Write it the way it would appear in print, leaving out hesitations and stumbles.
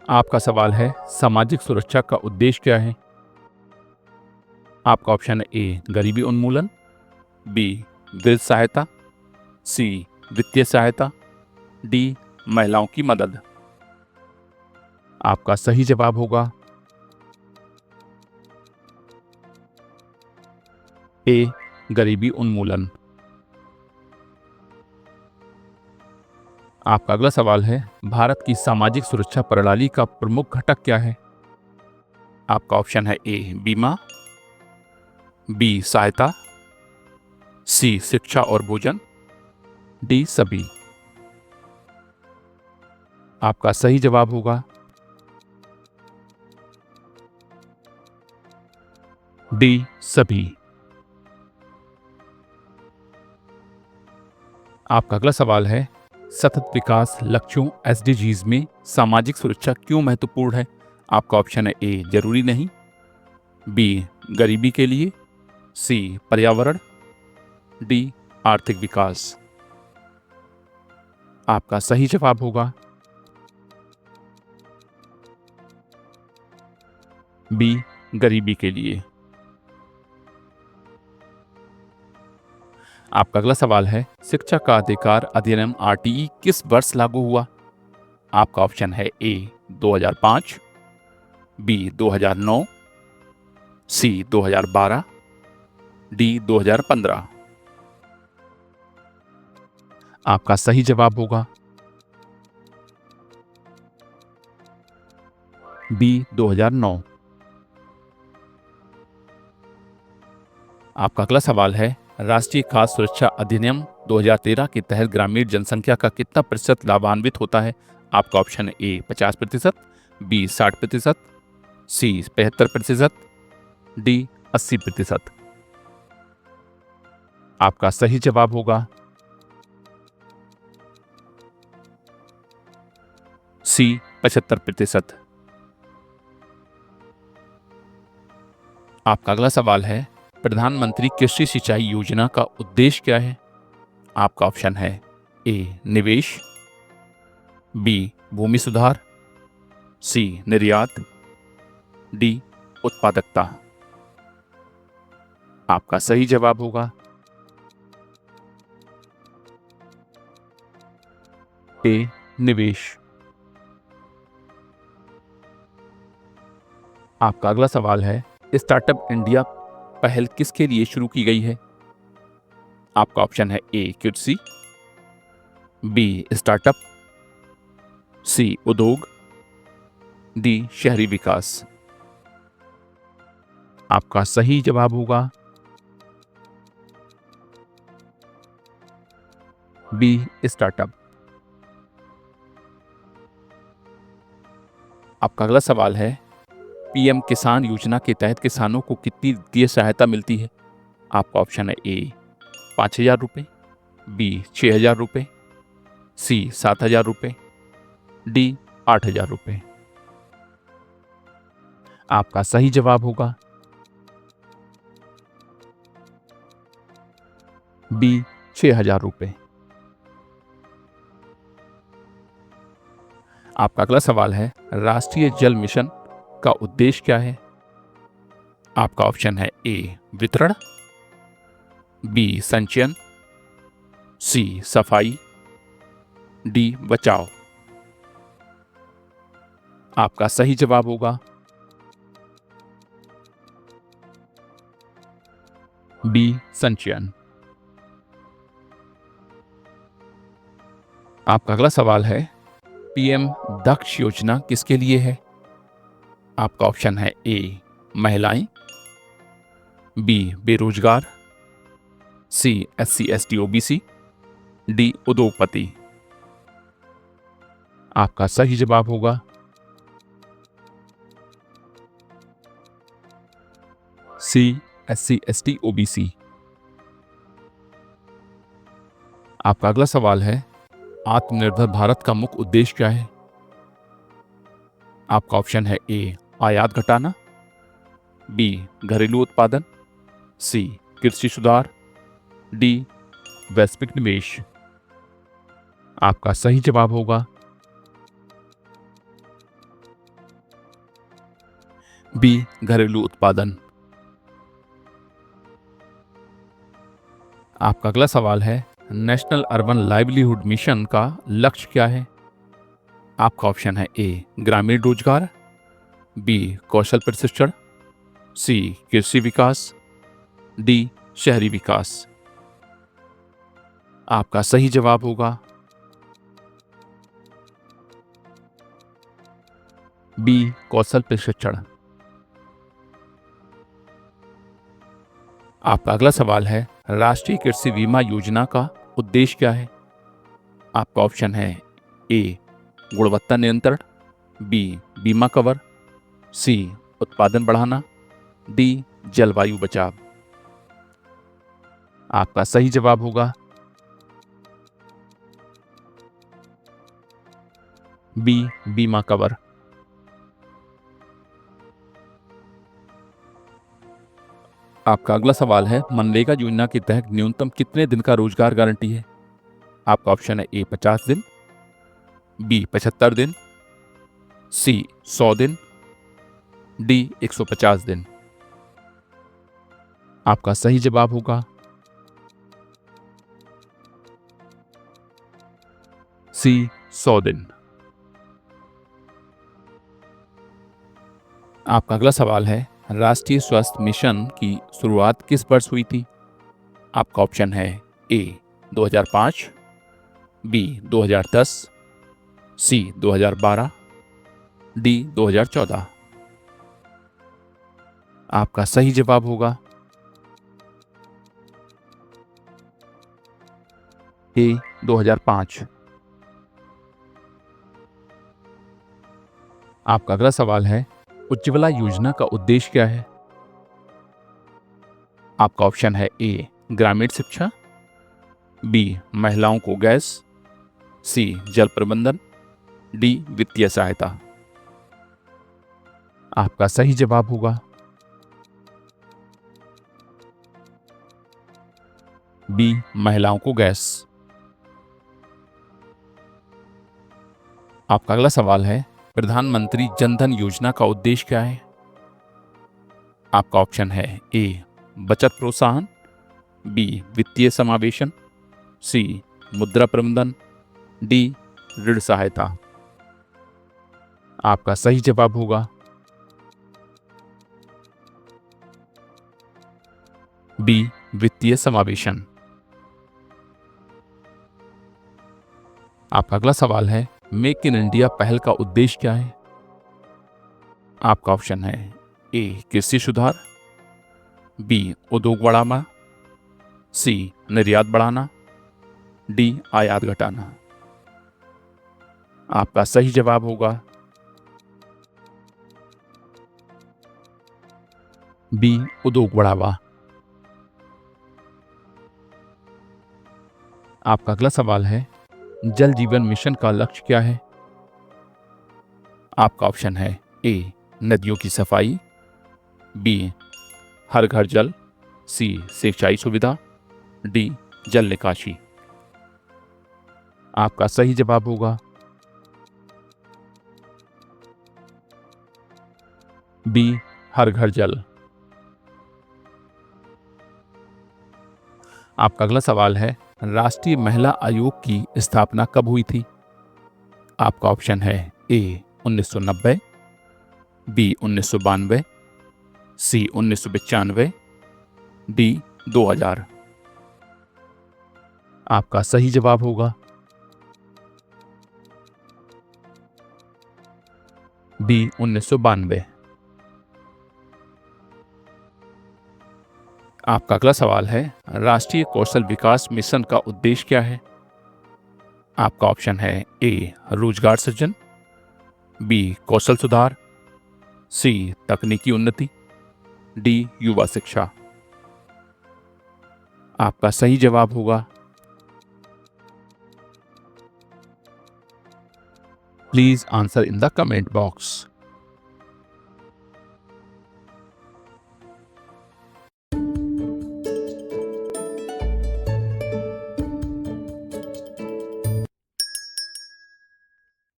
आपका सवाल है सामाजिक सुरक्षा का उद्देश्य क्या है। आपका ऑप्शन है ए गरीबी उन्मूलन, बी वित्त सहायता, सी वित्तीय सहायता, डी महिलाओं की मदद। आपका सही जवाब होगा ए गरीबी उन्मूलन। आपका अगला सवाल है भारत की सामाजिक सुरक्षा प्रणाली का प्रमुख घटक क्या है। आपका ऑप्शन है ए बीमा, बी सहायता, सी शिक्षा और भोजन, डी सभी। आपका सही जवाब होगा डी सभी। आपका अगला सवाल है सतत विकास लक्ष्यों एसडीजीज में सामाजिक सुरक्षा क्यों महत्वपूर्ण है। आपका ऑप्शन है ए जरूरी नहीं, बी गरीबी के लिए, सी पर्यावरण, डी आर्थिक विकास। आपका सही जवाब होगा बी गरीबी के लिए। आपका अगला सवाल है शिक्षा का अधिकार अधिनियम आरटीई किस वर्ष लागू हुआ। आपका ऑप्शन है ए 2005, बी 2009, सी 2012, डी 2015। आपका सही जवाब होगा बी 2009। आपका अगला सवाल है राष्ट्रीय खाद्य सुरक्षा अधिनियम 2013 के तहत ग्रामीण जनसंख्या का कितना प्रतिशत लाभान्वित होता है। आपका ऑप्शन है ए 50%, बी 60%, सी 75%, डी 80%। आपका सही जवाब होगा सी 75%। आपका अगला सवाल है प्रधानमंत्री कृषि सिंचाई योजना का उद्देश्य क्या है। आपका ऑप्शन है ए निवेश, बी भूमि सुधार, सी निर्यात, डी उत्पादकता। आपका सही जवाब होगा ए निवेश। आपका अगला सवाल है स्टार्टअप इंडिया पहल किसके लिए शुरू की गई है। आपका ऑप्शन है ए किड्सी, बी स्टार्टअप, सी उद्योग, डी शहरी विकास। आपका सही जवाब होगा बी स्टार्टअप। आपका अगला सवाल है पीएम किसान योजना के तहत किसानों को कितनी वित्तीय सहायता मिलती है। आपका ऑप्शन है ए 5,000 रुपये, बी 6,000 रुपये, सी 7,000 रुपये, डी 8,000 रुपये। आपका सही जवाब होगा बी 6,000 रुपये। आपका अगला सवाल है राष्ट्रीय जल मिशन का उद्देश्य क्या है। आपका ऑप्शन है ए वितरण, बी संचयन, सी सफाई, डी बचाव। आपका सही जवाब होगा बी संचयन। आपका अगला सवाल है पीएम दक्ष योजना किसके लिए है। आपका ऑप्शन है ए महिलाएं, बी बेरोजगार, सी एससी एसटी ओबीसी, डी उद्योगपति। आपका सही जवाब होगा सी एससी एसटी ओबीसी। आपका अगला सवाल है आत्मनिर्भर भारत का मुख्य उद्देश्य क्या है। आपका ऑप्शन है ए आयात घटाना, बी घरेलू उत्पादन, सी कृषि सुधार, डी वैश्विक निवेश। आपका सही जवाब होगा बी घरेलू उत्पादन। आपका अगला सवाल है, नेशनल अर्बन लाइवलीहुड मिशन का लक्ष्य क्या है? आपका ऑप्शन है ए ग्रामीण रोजगार, बी कौशल प्रशिक्षण, सी कृषि विकास, डी शहरी विकास। आपका सही जवाब होगा बी कौशल प्रशिक्षण। आपका अगला सवाल है, राष्ट्रीय कृषि बीमा योजना का उद्देश्य क्या है? आपका ऑप्शन है ए गुणवत्ता नियंत्रण, बी बीमा कवर, सी उत्पादन बढ़ाना, डी जलवायु बचाव। आपका सही जवाब होगा बी बीमा कवर। आपका अगला सवाल है, मनरेगा योजना के तहत न्यूनतम कितने दिन का रोजगार गारंटी है? आपका ऑप्शन है ए 50 दिन, बी 75 दिन, सी 100 दिन, डी 150 दिन। आपका सही जवाब होगा सी 100 दिन। आपका अगला सवाल है, राष्ट्रीय स्वास्थ्य मिशन की शुरुआत किस वर्ष हुई थी? आपका ऑप्शन है ए 2005, बी 2010, सी 2012, डी 2014। आपका सही जवाब होगा ए 2005। आपका अगला सवाल है, उज्ज्वला योजना का उद्देश्य क्या है? आपका ऑप्शन है ए ग्रामीण शिक्षा, बी महिलाओं को गैस, सी जल प्रबंधन, डी वित्तीय सहायता। आपका सही जवाब होगा बी महिलाओं को गैस। आपका अगला सवाल है, प्रधानमंत्री जनधन योजना का उद्देश्य क्या है? आपका ऑप्शन है ए बचत प्रोत्साहन, बी वित्तीय समावेशन, सी मुद्रा प्रबंधन, डी ऋण सहायता। आपका सही जवाब होगा बी वित्तीय समावेशन। आपका अगला सवाल है, मेक इन इंडिया पहल का उद्देश्य क्या है? आपका ऑप्शन है ए कृषि सुधार, बी उद्योग बढ़ावा, सी निर्यात बढ़ाना, डी आयात घटाना। आपका सही जवाब होगा बी उद्योग बढ़ावा। आपका अगला सवाल है, जल जीवन मिशन का लक्ष्य क्या है? आपका ऑप्शन है ए नदियों की सफाई, बी हर घर जल, सी सिंचाई सुविधा, डी जल निकासी। आपका सही जवाब होगा बी हर घर जल। आपका अगला सवाल है, राष्ट्रीय महिला आयोग की स्थापना कब हुई थी? आपका ऑप्शन है ए 1990, बी 1992, सी 1995, डी 2000। आपका सही जवाब होगा बी 1992। आपका अगला सवाल है, राष्ट्रीय कौशल विकास मिशन का उद्देश्य क्या है? आपका ऑप्शन है ए रोजगार सृजन, बी कौशल सुधार, सी तकनीकी उन्नति, डी युवा शिक्षा। आपका सही जवाब होगा please answer in the comment box.